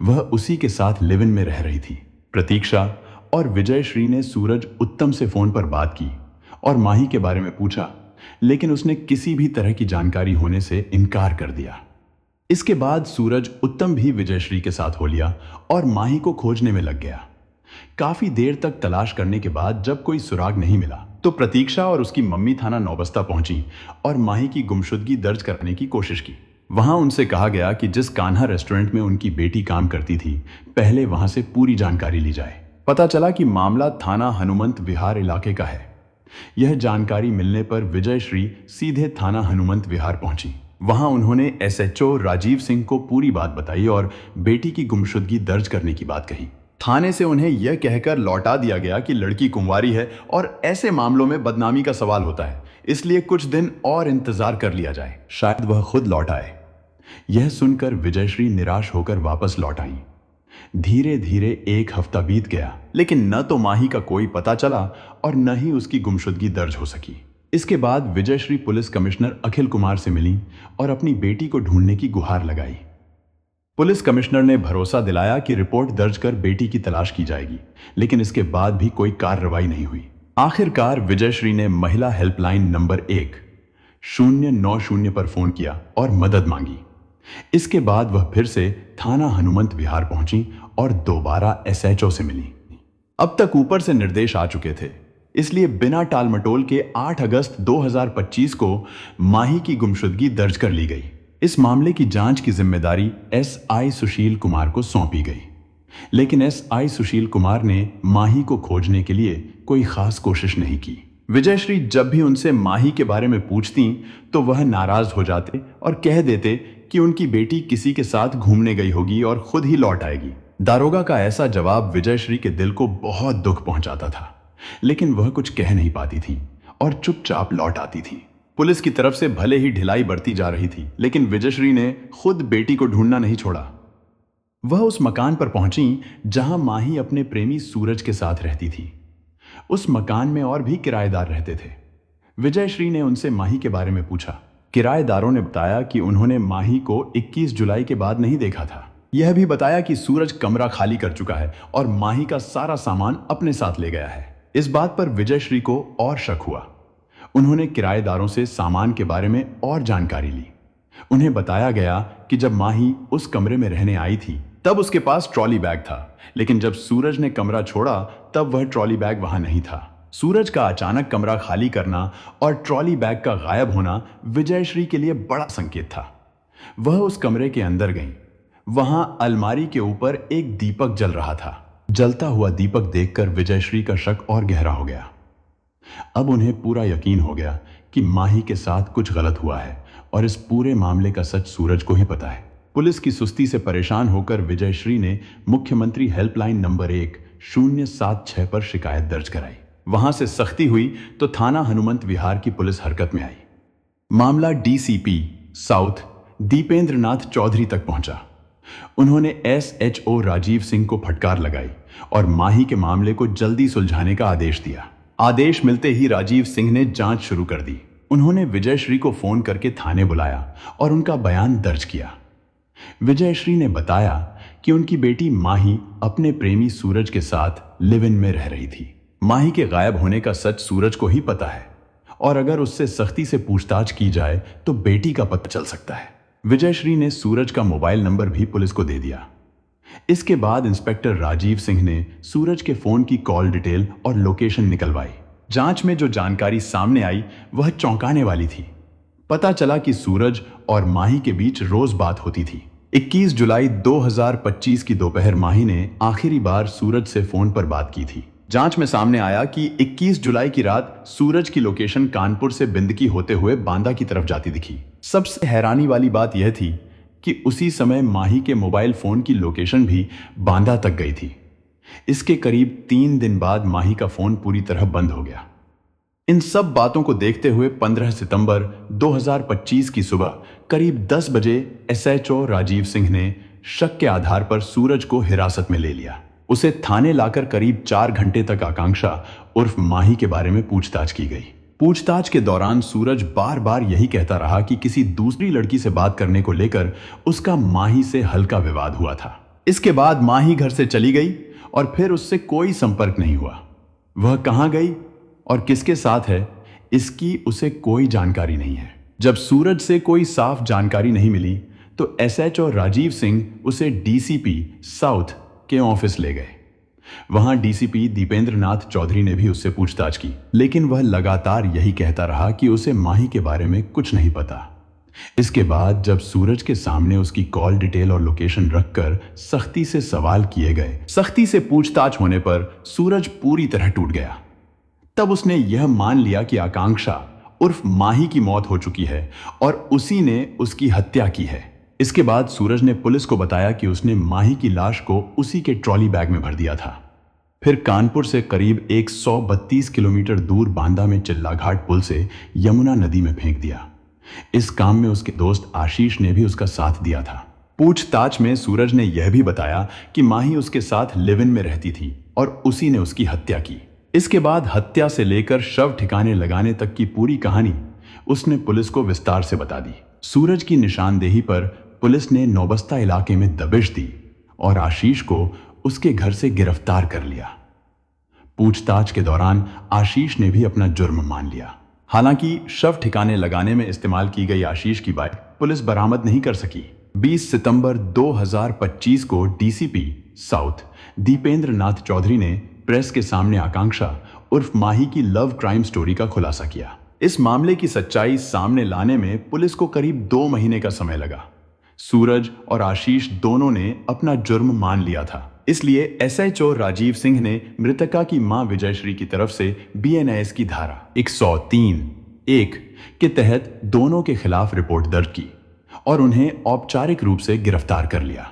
वह उसी के साथ लिव इन में रह रही थी। प्रतीक्षा और विजयश्री ने सूरज उत्तम से फोन पर बात की और माही के बारे में पूछा, लेकिन उसने किसी भी तरह की जानकारी होने से इनकार कर दिया। इसके बाद सूरज उत्तम भी विजयश्री के साथ हो लिया और माही को खोजने में लग गया। काफी देर तक तलाश करने के बाद जब कोई सुराग नहीं मिला तो प्रतीक्षा और उसकी मम्मी थाना नौबस्ता पहुंची और माही की गुमशुदगी दर्ज कराने की कोशिश की। वहां उनसे कहा गया कि जिस कान्हा रेस्टोरेंट में उनकी बेटी काम करती थी, पहले वहां से पूरी जानकारी ली जाए। पता चला कि मामला थाना हनुमंत विहार इलाके का है। यह जानकारी मिलने पर विजयश्री सीधे थाना हनुमंत विहार पहुंची। वहां उन्होंने एसएचओ राजीव सिंह को पूरी बात बताई और बेटी की गुमशुदगी दर्ज करने की बात कही। थाने से उन्हें यह कहकर लौटा दिया गया कि लड़की कुंवारी है और ऐसे मामलों में बदनामी का सवाल होता है, इसलिए कुछ दिन और इंतजार कर लिया जाए, शायद वह खुद लौट आए। यह सुनकर विजयश्री निराश होकर वापस लौट आई। धीरे धीरे एक हफ्ता बीत गया, लेकिन न तो माही का कोई पता चला और न ही उसकी गुमशुदगी दर्ज हो सकी। इसके बाद विजयश्री पुलिस कमिश्नर अखिल कुमार से मिली और अपनी बेटी को ढूंढने की गुहार लगाई। पुलिस कमिश्नर ने भरोसा दिलाया कि रिपोर्ट दर्ज कर बेटी की तलाश की जाएगी, लेकिन इसके बाद भी कोई कार्रवाई नहीं हुई। आखिरकार विजयश्री ने महिला हेल्पलाइन नंबर 1090 पर फोन किया और मदद मांगी। इसके बाद वह फिर से थाना हनुमंत विहार पहुंची और दोबारा एसएचओ से मिली। अब तक ऊपर से निर्देश आ चुके थे, इसलिए बिना टालमटोल के 8 अगस्त 2025 को माही की गुमशुदगी दर्ज कर ली गई। इस मामले की जांच की जिम्मेदारी एसआई सुशील कुमार को सौंपी गई, लेकिन एसआई सुशील कुमार ने माही को खोजने के लिए कोई खास कोशिश नहीं की। विजयश्री जब भी उनसे माही के बारे में पूछती तो वह नाराज हो जाते और कह देते कि उनकी बेटी किसी के साथ घूमने गई होगी और खुद ही लौट आएगी। दारोगा का ऐसा जवाब विजयश्री के दिल को बहुत दुख पहुंचाता था, लेकिन वह कुछ कह नहीं पाती थी और चुपचाप लौट आती थी। पुलिस की तरफ से भले ही ढिलाई बढ़ती जा रही थी, लेकिन विजयश्री ने खुद बेटी को ढूंढना नहीं छोड़ा। वह उस मकान पर पहुंची जहां माही अपने प्रेमी सूरज के साथ रहती थी। उस मकान में और भी किराएदार रहते थे। विजयश्री ने उनसे माही के बारे में पूछा। किराएदारों ने बताया कि उन्होंने माही को 21 जुलाई के बाद नहीं देखा था। यह भी बताया कि सूरज कमरा खाली कर चुका है और माही का सारा सामान अपने साथ ले गया है। इस बात पर विजयश्री को और शक हुआ। उन्होंने किराएदारों से सामान के बारे में और जानकारी ली। उन्हें बताया गया कि जब माही उस कमरे में रहने आई थी तब उसके पास ट्रॉली बैग था, लेकिन जब सूरज ने कमरा छोड़ा तब वह ट्रॉली बैग वहां नहीं था। सूरज का अचानक कमरा खाली करना और ट्रॉली बैग का गायब होना विजयश्री के लिए बड़ा संकेत था। वह उस कमरे के अंदर गईं। वहां अलमारी के ऊपर एक दीपक जल रहा था। जलता हुआ दीपक देखकर विजयश्री का शक और गहरा हो गया। अब उन्हें पूरा यकीन हो गया कि माही के साथ कुछ गलत हुआ है और इस पूरे मामले का सच सूरज को ही पता है। पुलिस की सुस्ती से परेशान होकर विजयश्री ने मुख्यमंत्री हेल्पलाइन नंबर 1076 पर शिकायत दर्ज कराई। वहां से सख्ती हुई तो थाना हनुमंत विहार की पुलिस हरकत में आई। मामला डीसीपी साउथ दीपेंद्र नाथ चौधरी तक पहुंचा। उन्होंने एसएचओ राजीव सिंह को फटकार लगाई और माही के मामले को जल्दी सुलझाने का आदेश दिया। आदेश मिलते ही राजीव सिंह ने जांच शुरू कर दी। उन्होंने विजयश्री को फोन करके थाने बुलाया और उनका बयान दर्ज किया। विजयश्री ने बताया कि उनकी बेटी माही अपने प्रेमी सूरज के साथ लिव इन में रह रही थी। माही के गायब होने का सच सूरज को ही पता है और अगर उससे सख्ती से पूछताछ की जाए तो बेटी का पता चल सकता है। विजयश्री ने सूरज का मोबाइल नंबर भी पुलिस को दे दिया। इसके बाद इंस्पेक्टर राजीव सिंह ने सूरज के फोन की कॉल डिटेल और लोकेशन निकलवाई। जांच में जो जानकारी सामने आई वह चौंकाने वाली थी। पता चला कि सूरज और माही के बीच रोज बात होती थी। 21 जुलाई 2025 की दोपहर माही ने आखिरी बार सूरज से फोन पर बात की थी। जांच में सामने आया कि 21 जुलाई की रात सूरज की लोकेशन कानपुर से बिंदकी होते हुए बांदा की तरफ जाती दिखी। सबसे हैरानी वाली बात यह थी कि उसी समय माही के मोबाइल फोन की लोकेशन भी बांदा तक गई थी। इसके करीब 3 दिन बाद माही का फोन पूरी तरह बंद हो गया। इन सब बातों को देखते हुए 15 सितंबर 2025 की सुबह करीब 10 बजे एसएचओ राजीव सिंह ने शक के आधार पर सूरज को हिरासत में ले लिया। उसे थाने लाकर करीब 4 घंटे तक आकांक्षा उर्फ माही के बारे में पूछताछ की गई। पूछताछ के दौरान सूरज बार बार यही कहता रहा कि किसी दूसरी लड़की से बात करने को लेकर उसका माही से हल्का विवाद हुआ था। इसके बाद माही घर से चली गई और फिर उससे कोई संपर्क नहीं हुआ। वह कहां गई और किसके साथ है, इसकी उसे कोई जानकारी नहीं है। जब सूरज से कोई साफ जानकारी नहीं मिली तो एसएचओ राजीव सिंह उसे डीसीपी साउथ के ऑफिस ले गए। वहां डीसीपी दीपेंद्र नाथ चौधरी ने भी उससे पूछताछ की, लेकिन वह लगातार यही कहता रहा कि उसे माही के बारे में कुछ नहीं पता। इसके बाद जब सूरज के सामने उसकी कॉल डिटेल और लोकेशन रखकर सख्ती से सवाल किए गए, सख्ती से पूछताछ होने पर सूरज पूरी तरह टूट गया। तब उसने यह मान लिया कि आकांक्षा उर्फ माही की मौत हो चुकी है और उसी ने उसकी हत्या की है। इसके बाद सूरज ने पुलिस को बताया कि उसने माही की लाश को उसी के ट्रॉली बैग में भर दिया था। फिर कानपुर से करीब 132 किलोमीटर दूर बांदा में चिल्लाघाट पुल से यमुना नदी में फेंक दिया। इस काम में उसके दोस्त आशीष ने भी उसका साथ दिया था। पूछताछ में सूरज ने यह भी बताया कि माही उसके साथ लिव इन में रहती थी और उसी ने उसकी हत्या की। इसके बाद हत्या से लेकर शव ठिकाने लगाने तक की पूरी कहानी उसने पुलिस को विस्तार से बता दी। सूरज की निशानदेही पर पुलिस ने नौबस्ता इलाके में दबिश दी और आशीष को उसके घर से गिरफ्तार कर लिया। पूछताछ के दौरान आशीष ने भी अपना जुर्म मान लिया। हालांकि शव ठिकाने लगाने में इस्तेमाल की गई आशीष की बाइक पुलिस बरामद नहीं कर सकी। 20 सितंबर 2025 को डीसीपी साउथ दीपेंद्र नाथ चौधरी ने प्रेस के सामने आकांक्षा उर्फ माही की लव क्राइम स्टोरी का खुलासा किया। इस मामले की सच्चाई सामने लाने में पुलिस को करीब 2 महीने का समय लगा। सूरज और आशीष दोनों ने अपना जुर्म मान लिया था, इसलिए एसएचओ राजीव सिंह ने मृतका की मां विजयश्री की तरफ से बीएनएस की धारा 103(1) के तहत दोनों के खिलाफ रिपोर्ट दर्ज की और उन्हें औपचारिक रूप से गिरफ्तार कर लिया।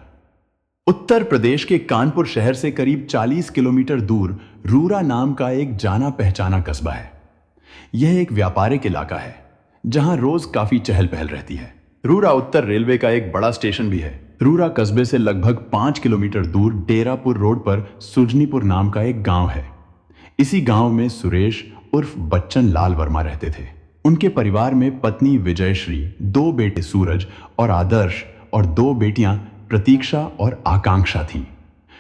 उत्तर प्रदेश के कानपुर शहर से करीब 40 किलोमीटर दूर रूरा नाम का एक जाना पहचाना कस्बा है। यह एक व्यापारिक इलाका है जहां रोज काफी चहल पहल रहती है। रूरा उत्तर रेलवे का एक बड़ा स्टेशन भी है। रूरा कस्बे से लगभग 5 किलोमीटर दूर डेरापुर रोड पर सुजनीपुर नाम का एक गांव है। इसी गांव में सुरेश उर्फ बच्चन लाल वर्मा रहते थे। उनके परिवार में पत्नी विजयश्री, 2 बेटे सूरज और आदर्श और 2 बेटियां प्रतीक्षा और आकांक्षा थी।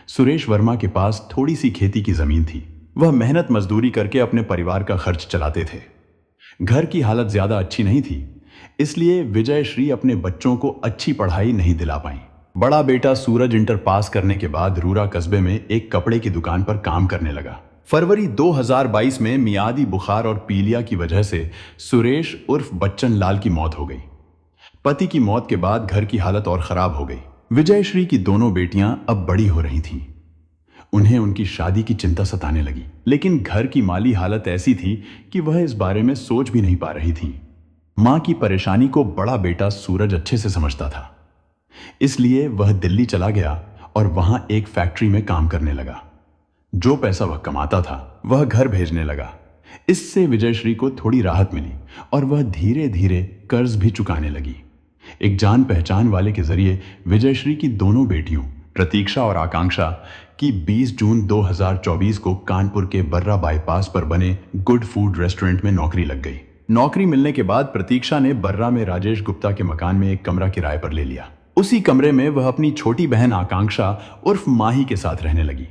सुरेश वर्मा के पास थोड़ी सी खेती की जमीन थी। वह मेहनत मजदूरी करके अपने परिवार का खर्च चलाते थे। घर की हालत ज्यादा अच्छी नहीं थी, इसलिए विजयश्री अपने बच्चों को अच्छी पढ़ाई नहीं दिला पाई। बड़ा बेटा सूरज इंटर पास करने के बाद रूरा कस्बे में एक कपड़े की दुकान पर काम करने लगा। फरवरी 2022 में मियादी बुखार और पीलिया की वजह से सुरेश उर्फ बच्चन लाल की मौत हो गई। पति की मौत के बाद घर की हालत और खराब हो गई। विजयश्री की दोनों बेटियां अब बड़ी हो रही थीं। उन्हें उनकी शादी की चिंता सताने लगी, लेकिन घर की माली हालत ऐसी थी कि वह इस बारे में सोच भी नहीं पा रही थी। मां की परेशानी को बड़ा बेटा सूरज अच्छे से समझता था, इसलिए वह दिल्ली चला गया और वहां एक फैक्ट्री में काम करने लगा। जो पैसा वह कमाता था वह घर भेजने लगा। इससे विजयश्री को थोड़ी राहत मिली और वह धीरे धीरे कर्ज भी चुकाने लगी। एक जान पहचान वाले के जरिए विजयश्री की दोनों बेटियों प्रतीक्षा और आकांक्षा की 20 जून 2024 को कानपुर के बर्रा बाईपास पर बने गुड फूड रेस्टोरेंट में नौकरी लग गई। नौकरी मिलने के बाद प्रतीक्षा ने बर्रा में राजेश गुप्ता के मकान में एक कमरा किराए पर ले लिया। उसी कमरे में वह अपनी छोटी बहन आकांक्षा उर्फ माही के साथ रहने लगी।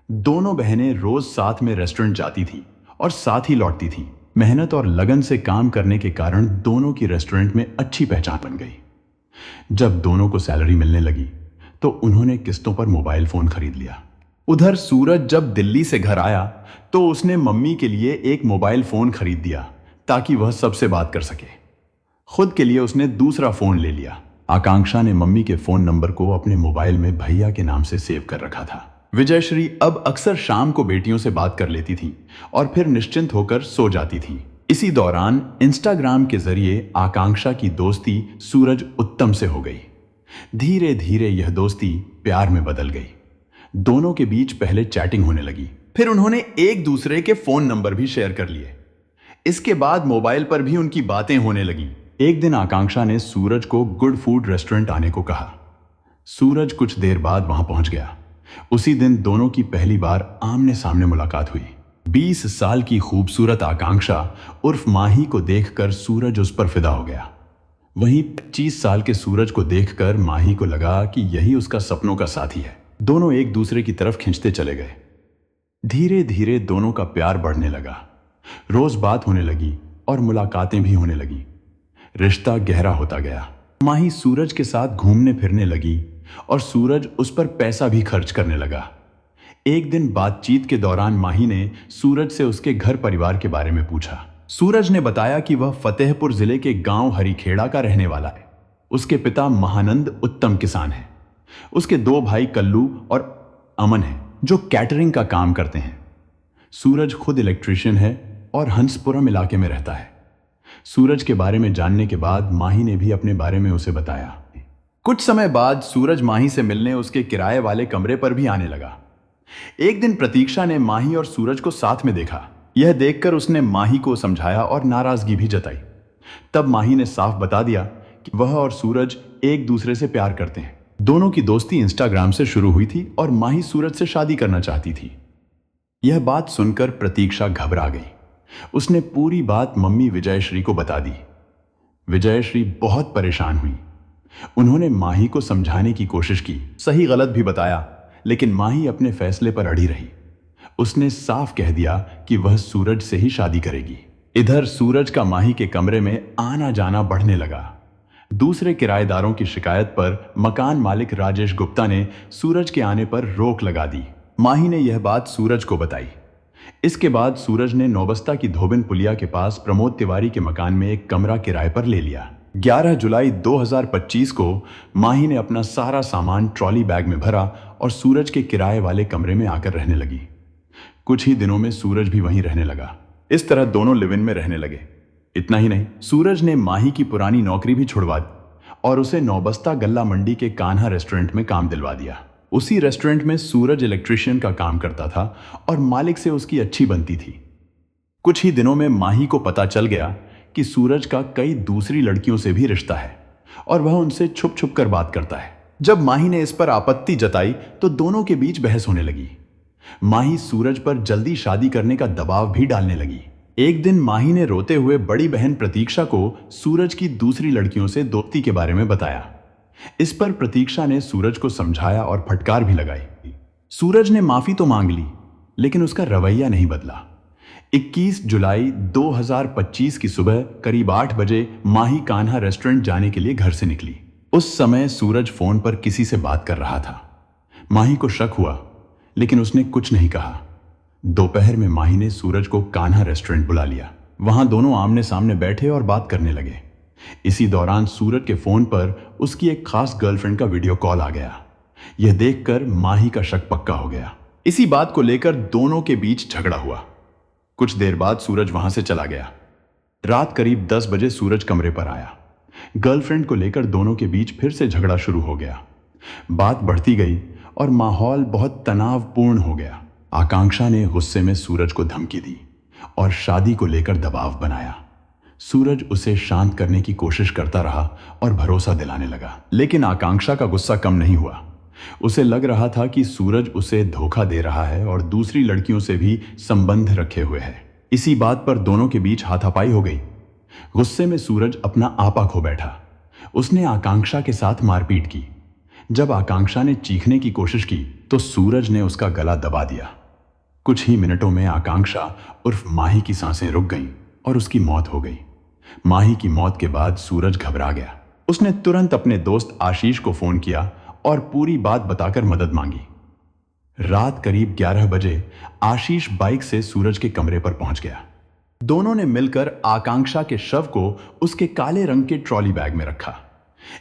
दोनों बहनें रोज साथ में रेस्टोरेंट जाती थी और साथ ही लौटती थी। मेहनत और लगन से काम करने के कारण दोनों की रेस्टोरेंट में अच्छी पहचान बन गई। जब दोनों को सैलरी मिलने लगी तो उन्होंने किस्तों पर मोबाइल फोन खरीद लिया। उधर सूरज जब दिल्ली से घर आया तो उसने मम्मी के लिए एक मोबाइल फोन खरीद दिया ताकि वह सबसे बात कर सके। खुद के लिए उसने दूसरा फोन ले लिया। आकांक्षा ने मम्मी के फोन नंबर को अपने मोबाइल में भैया के नाम से सेव कर रखा था। विजयश्री अब अक्सर शाम को बेटियों से बात कर लेती थी और फिर निश्चिंत होकर सो जाती थी। इसी दौरान इंस्टाग्राम के जरिए आकांक्षा की दोस्ती सूरज उत्तम से हो गई। धीरे धीरे यह दोस्ती प्यार में बदल गई। दोनों के बीच पहले चैटिंग होने लगी, फिर उन्होंने एक दूसरे के फोन नंबर भी शेयर कर लिए। इसके बाद मोबाइल पर भी उनकी बातें होने लगी। एक दिन आकांक्षा ने सूरज को गुड फूड रेस्टोरेंट आने को कहा। सूरज कुछ देर बाद वहां पहुंच गया। उसी दिन दोनों की पहली बार आमने सामने मुलाकात हुई। 20 साल की खूबसूरत आकांक्षा उर्फ माही को देखकर सूरज उस पर फिदा हो गया। वहीं 25 साल के सूरज को देखकर माही को लगा कि यही उसका सपनों का साथी है। दोनों एक दूसरे की तरफ खींचते चले गए। धीरे धीरे दोनों का प्यार बढ़ने लगा। रोज बात होने लगी और मुलाकातें भी होने लगी। रिश्ता गहरा होता गया। माही सूरज के साथ घूमने फिरने लगी और सूरज उस पर पैसा भी खर्च करने लगा। एक दिन बातचीत के दौरान माही ने सूरज से उसके घर परिवार के बारे में पूछा। सूरज ने बताया कि वह फतेहपुर जिले के गांव हरिखेड़ा का रहने वाला है। उसके पिता महानंद उत्तम किसान हैं। उसके 2 भाई कल्लू और अमन हैं जो कैटरिंग का काम करते हैं। सूरज खुद इलेक्ट्रीशियन है और हंसपुरम इलाके में रहता है। सूरज के बारे में जानने के बाद माही ने भी अपने बारे में उसे बताया। कुछ समय बाद सूरज माही से मिलने उसके किराए वाले कमरे पर भी आने लगा। एक दिन प्रतीक्षा ने माही और सूरज को साथ में देखा। यह देखकर उसने माही को समझाया और नाराजगी भी जताई। तब माही ने साफ बता दिया कि वह और सूरज एक दूसरे से प्यार करते हैं। दोनों की दोस्ती इंस्टाग्राम से शुरू हुई थी और माही सूरज से शादी करना चाहती थी। यह बात सुनकर प्रतीक्षा घबरा गई। उसने पूरी बात मम्मी विजयश्री को बता दी। विजयश्री बहुत परेशान हुई। उन्होंने माही को समझाने की कोशिश की, सही गलत भी बताया, लेकिन माही अपने फैसले पर अड़ी रही। उसने साफ कह दिया कि वह सूरज से ही शादी करेगी। इधर सूरज का माही के कमरे में आना जाना बढ़ने लगा। दूसरे किराएदारों की शिकायत पर मकान मालिक राजेश गुप्ता ने सूरज के आने पर रोक लगा दी। माही ने यह बात सूरज को बताई। इसके बाद सूरज ने नौबस्ता की धोबिन पुलिया के पास प्रमोद तिवारी के मकान में एक कमरा किराए पर ले लिया। 11 जुलाई 2025 को माही ने अपना सारा सामान ट्रॉली बैग में भरा और सूरज के किराए वाले कमरे में आकर रहने लगी। कुछ ही दिनों में सूरज भी वहीं रहने लगा। इस तरह दोनों लिव इन में रहने लगे। इतना ही नहीं, सूरज ने माही की पुरानी नौकरी भी छुड़वा दी और उसे नौबस्ता गल्ला मंडी के कान्हा रेस्टोरेंट में काम दिलवा दिया। उसी रेस्टोरेंट में सूरज इलेक्ट्रीशियन का काम करता था और मालिक से उसकी अच्छी बनती थी। कुछ ही दिनों में माही को पता चल गया कि सूरज का कई दूसरी लड़कियों से भी रिश्ता है और वह उनसे छुप छुप कर बात करता है। जब माही ने इस पर आपत्ति जताई तो दोनों के बीच बहस होने लगी। माही सूरज पर जल्दी शादी करने का दबाव भी डालने लगी। एक दिन माही ने रोते हुए बड़ी बहन प्रतीक्षा को सूरज की दूसरी लड़कियों से दोस्ती के बारे में बताया। इस पर प्रतीक्षा ने सूरज को समझाया और फटकार भी लगाई। सूरज ने माफी तो मांग ली, लेकिन उसका रवैया नहीं बदला। 21 जुलाई 2025 की सुबह करीब 8 बजे माही कान्हा रेस्टोरेंट जाने के लिए घर से निकली। उस समय सूरज फोन पर किसी से बात कर रहा था। माही को शक हुआ, लेकिन उसने कुछ नहीं कहा। दोपहर में माही ने सूरज को कान्हा रेस्टोरेंट बुला लिया। वहां दोनों आमने सामने बैठे और बात करने लगे। इसी दौरान सूरज के फोन पर उसकी एक खास गर्लफ्रेंड का वीडियो कॉल आ गया। यह देखकर माही का शक पक्का हो गया। इसी बात को लेकर दोनों के बीच झगड़ा हुआ। कुछ देर बाद सूरज वहां से चला गया। रात करीब 10 बजे सूरज कमरे पर आया। गर्लफ्रेंड को लेकर दोनों के बीच फिर से झगड़ा शुरू हो गया। बात बढ़ती गई और माहौल बहुत तनावपूर्ण हो गया। आकांक्षा ने गुस्से में सूरज को धमकी दी और शादी को लेकर दबाव बनाया। सूरज उसे शांत करने की कोशिश करता रहा और भरोसा दिलाने लगा, लेकिन आकांक्षा का गुस्सा कम नहीं हुआ। उसे लग रहा था कि सूरज उसे धोखा दे रहा है और दूसरी लड़कियों से भी संबंध रखे हुए है। इसी बात पर दोनों के बीच हाथापाई हो गई। गुस्से में सूरज अपना आपा खो बैठा। उसने आकांक्षा के साथ मारपीट की। जब आकांक्षा ने चीखने की कोशिश की तो सूरज ने उसका गला दबा दिया। कुछ ही मिनटों में आकांक्षा उर्फ माही की सांसें रुक गईं और उसकी मौत हो गई। माही की मौत के बाद सूरज घबरा गया। उसने तुरंत अपने दोस्त आशीष को फोन किया और पूरी बात बताकर मदद मांगी। रात करीब 11 बजे आशीष बाइक से सूरज के कमरे पर पहुंच गया। दोनों ने मिलकर आकांक्षा के शव को उसके काले रंग के ट्रॉली बैग में रखा।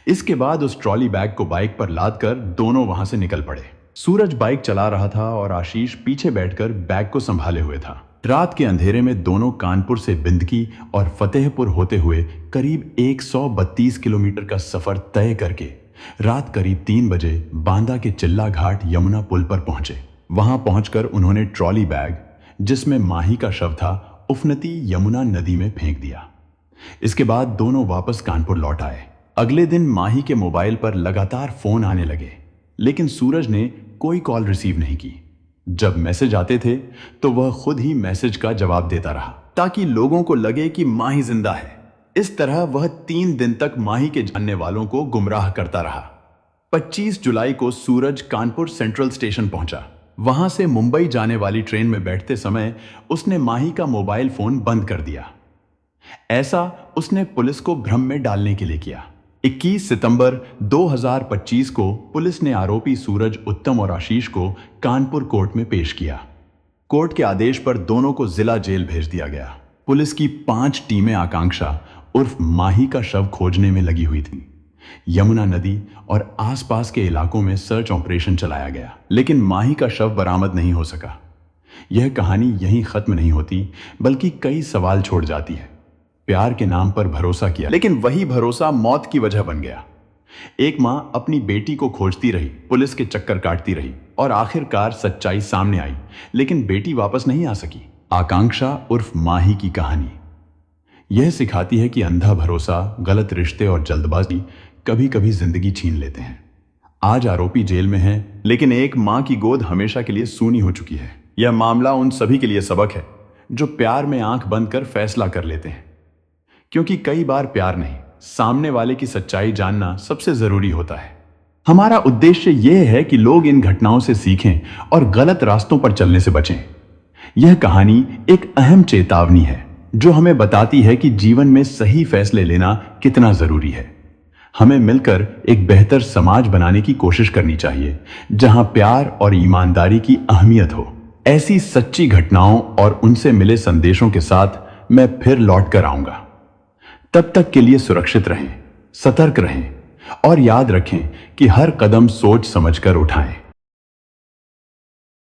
इसके बाद उस ट्रॉली बैग को बाइक पर लादकर दोनों वहां से निकल पड़े। सूरज बाइक चला रहा था और आशीष पीछे बैठकर बैग को संभाले हुए था। रात के अंधेरे में दोनों कानपुर से बिंदकी और फतेहपुर होते हुए करीब 132 किलोमीटर का सफर तय करके रात करीब 3 बजे बांदा के चिल्ला घाट यमुना पुल पर पहुंचे। वहां पहुंचकर उन्होंने ट्रॉली बैग, जिसमें माही का शव था, उफनती यमुना नदी में फेंक दिया। इसके बाद दोनों वापस कानपुर लौट आए। अगले दिन माही के मोबाइल पर लगातार फोन आने लगे, लेकिन सूरज ने कोई कॉल रिसीव नहीं की। जब मैसेज आते थे तो वह खुद ही मैसेज का जवाब देता रहा ताकि लोगों को लगे कि माही जिंदा है। इस तरह वह 3 दिन तक माही के जानने वालों को गुमराह करता रहा। 25 जुलाई को सूरज कानपुर सेंट्रल स्टेशन पहुंचा। वहां से मुंबई जाने वाली ट्रेन में बैठते समय उसने माही का मोबाइल फोन बंद कर दिया। ऐसा उसने पुलिस को भ्रम में डालने के लिए किया। 21 सितंबर 2025 को पुलिस ने आरोपी सूरज, उत्तम और आशीष को कानपुर कोर्ट में पेश किया। कोर्ट के आदेश पर दोनों को जिला जेल भेज दिया गया। पुलिस की 5 टीमें आकांक्षा उर्फ माही का शव खोजने में लगी हुई थी। यमुना नदी और आसपास के इलाकों में सर्च ऑपरेशन चलाया गया, लेकिन माही का शव बरामद नहीं हो सका। यह कहानी यहीं खत्म नहीं होती, बल्कि कई सवाल छोड़ जाती है। प्यार के नाम पर भरोसा किया, लेकिन वही भरोसा मौत की वजह बन गया। एक मां अपनी बेटी को खोजती रही, पुलिस के चक्कर काटती रही और आखिरकार सच्चाई सामने आई, लेकिन बेटी वापस नहीं आ सकी। आकांक्षा उर्फ माही की कहानी यह सिखाती है कि अंधा भरोसा, गलत रिश्ते और जल्दबाजी कभी कभी जिंदगी छीन लेते हैं। आज आरोपी जेल में है, लेकिन एक मां की गोद हमेशा के लिए सूनी हो चुकी है। यह मामला उन सभी के लिए सबक है जो प्यार में आंख बंद कर फैसला कर लेते हैं, क्योंकि कई बार प्यार नहीं, सामने वाले की सच्चाई जानना सबसे जरूरी होता है। हमारा उद्देश्य यह है कि लोग इन घटनाओं से सीखें और गलत रास्तों पर चलने से बचें। यह कहानी एक अहम चेतावनी है जो हमें बताती है कि जीवन में सही फैसले लेना कितना जरूरी है। हमें मिलकर एक बेहतर समाज बनाने की कोशिश करनी चाहिए, जहां प्यार और ईमानदारी की अहमियत हो। ऐसी सच्ची घटनाओं और उनसे मिले संदेशों के साथ मैं फिर लौट कर आऊंगा। तब तक के लिए सुरक्षित रहें, सतर्क रहें और याद रखें कि हर कदम सोच समझकर उठाएं।